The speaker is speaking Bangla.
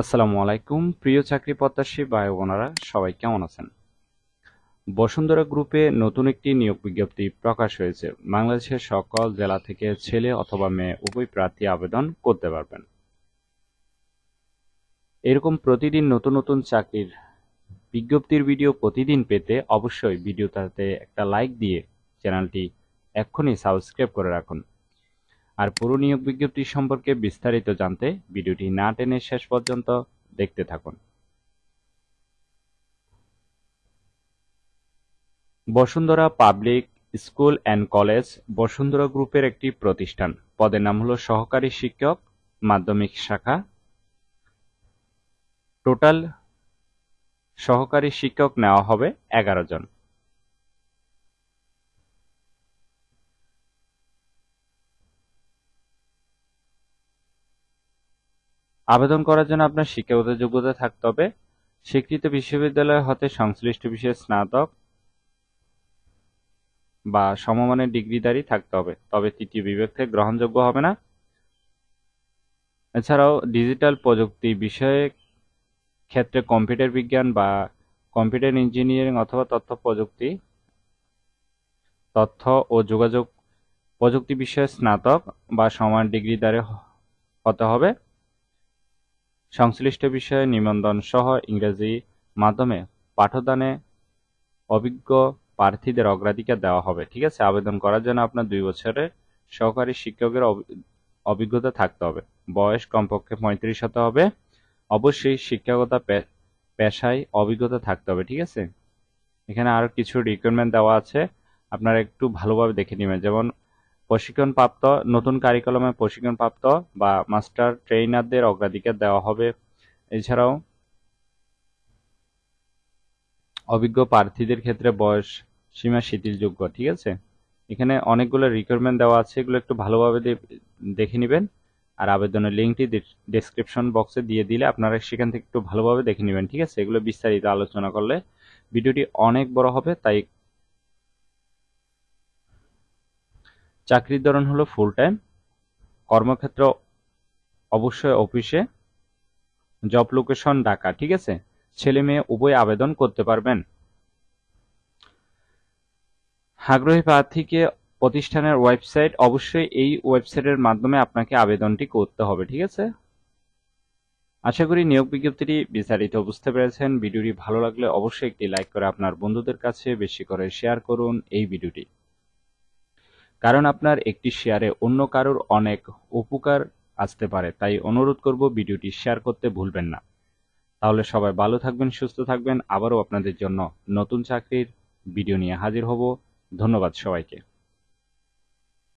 আসসালামু আলাইকুম প্রিয় চাকরি প্রত্যাশী ভাই বোনেরা, সবাই কেমন আছেন? বসুন্ধরা গ্রুপে নতুন একটি নিয়োগ বিজ্ঞপ্তি প্রকাশ হয়েছে। বাংলাদেশের সকল জেলা থেকে ছেলে অথবা মেয়ে উভয় প্রার্থী আবেদন করতে পারবেন। এরকম প্রতিদিন নতুন নতুন চাকরির বিজ্ঞপ্তির ভিডিও প্রতিদিন পেতে অবশ্যই ভিডিওটাতে একটা লাইক দিয়ে চ্যানেলটি এক্ষুনি সাবস্ক্রাইব করে রাখুন। আর পুরো নিয়োগ বিজ্ঞপ্তি সম্পর্কে বিস্তারিত জানতে ভিডিওটি না টেনে শেষ পর্যন্ত দেখতে থাকুন। Bashundhara public school and college Bashundhara গ্রুপের একটি প্রতিষ্ঠান। পদের নাম হলো সহকারী শিক্ষক, মাধ্যমিক শাখা। টোটাল সহকারী শিক্ষক নেওয়া হবে 11 জন। আবেদন করার জন্য আপনার শিক্ষাগত যোগ্যতা থাকতে হবে স্বীকৃত বিশ্ববিদ্যালয় হতে সংশ্লিষ্ট বিষয়ে স্নাতক বা সমমানের ডিগ্রিধারী থাকতে হবে, তবে তৃতীয় বিভাগ থেকে গ্রহণযোগ্য হবে না। এছাড়াও ডিজিটাল প্রযুক্তি বিষয়ে ক্ষেত্রে কম্পিউটার বিজ্ঞান বা কম্পিউটার ইঞ্জিনিয়ারিং অথবা তথ্য ও যোগাযোগ প্রযুক্তি বিষয়ে স্নাতক বা সমান ডিগ্রিধারী হতে হবে। সংশ্লিষ্ট বিষয়ে নিবন্ধন সহ ইংরেজি মাধ্যমে পাঠদানে অভিজ্ঞ প্রার্থীদের অগ্রাধিকার দেওয়া হবে। ঠিক আছে, আবেদন করার জন্য আপনার 2 বছরের সহকারী শিক্ষকের অভিজ্ঞতা থাকতে হবে। বয়স কমপক্ষে 35 হতে হবে। অবশ্যই শিক্ষকতা পেশায় অভিজ্ঞতা থাকতে হবে। ঠিক আছে, এখানে আরো কিছু রিকোয়ারমেন্ট দেওয়া আছে, আপনারা একটু ভালোভাবে দেখে নেবেন। যেমন প্রশিক্ষণপ্রাপ্ত, নতুন কারিকুলামে প্রশিক্ষণপ্রাপ্ত বা মাস্টার ট্রেইনারদের অগ্রাধিকার দেওয়া হবে। এছাড়াও অভিজ্ঞ প্রার্থীদের ক্ষেত্রে বয়স সীমা শিথিলযোগ্য। ঠিক আছে, এখানে অনেকগুলো রিকোয়ারমেন্ট দেওয়া আছে, এগুলো একটু ভালোভাবে দেখে নেবেন। আর আবেদনের লিঙ্কটি ডেসক্রিপশন বক্সে দিয়ে দিলে আপনারা সেখান থেকে একটু ভালোভাবে দেখে নেবেন। ঠিক আছে, এগুলো বিস্তারিত আলোচনা করলে ভিডিওটি অনেক বড় হবে, তাই চাকরির ধরন হলো ফুল টাইম, কর্মক্ষেত্র অবশ্যই অফিসে, জব লোকেশন ঢাকা। ঠিক আছে, ছেলে মেয়ে উভয় আবেদন করতে পারবেন। আগ্রহী প্রার্থীকে প্রতিষ্ঠানের ওয়েবসাইট, অবশ্যই এই ওয়েবসাইটের মাধ্যমে আপনাকে আবেদনটি করতে হবে। ঠিক আছে, আশা করি নিয়োগ বিজ্ঞপ্তিটি বিস্তারিত বুঝতে পেরেছেন। ভিডিওটি ভালো লাগলে অবশ্যই একটি লাইক করে আপনার বন্ধুদের কাছে বেশি করে শেয়ার করুন এই ভিডিওটি, কারণ আপনার একটি শেয়ারে অন্য কারোর অনেক উপকার আসতে পারে। তাই অনুরোধ করব ভিডিওটি শেয়ার করতে ভুলবেন না। তাহলে সবাই ভালো থাকবেন, সুস্থ থাকবেন। আবারও আপনাদের জন্য নতুন চাকরির ভিডিও নিয়ে হাজির হব। ধন্যবাদ সবাইকে।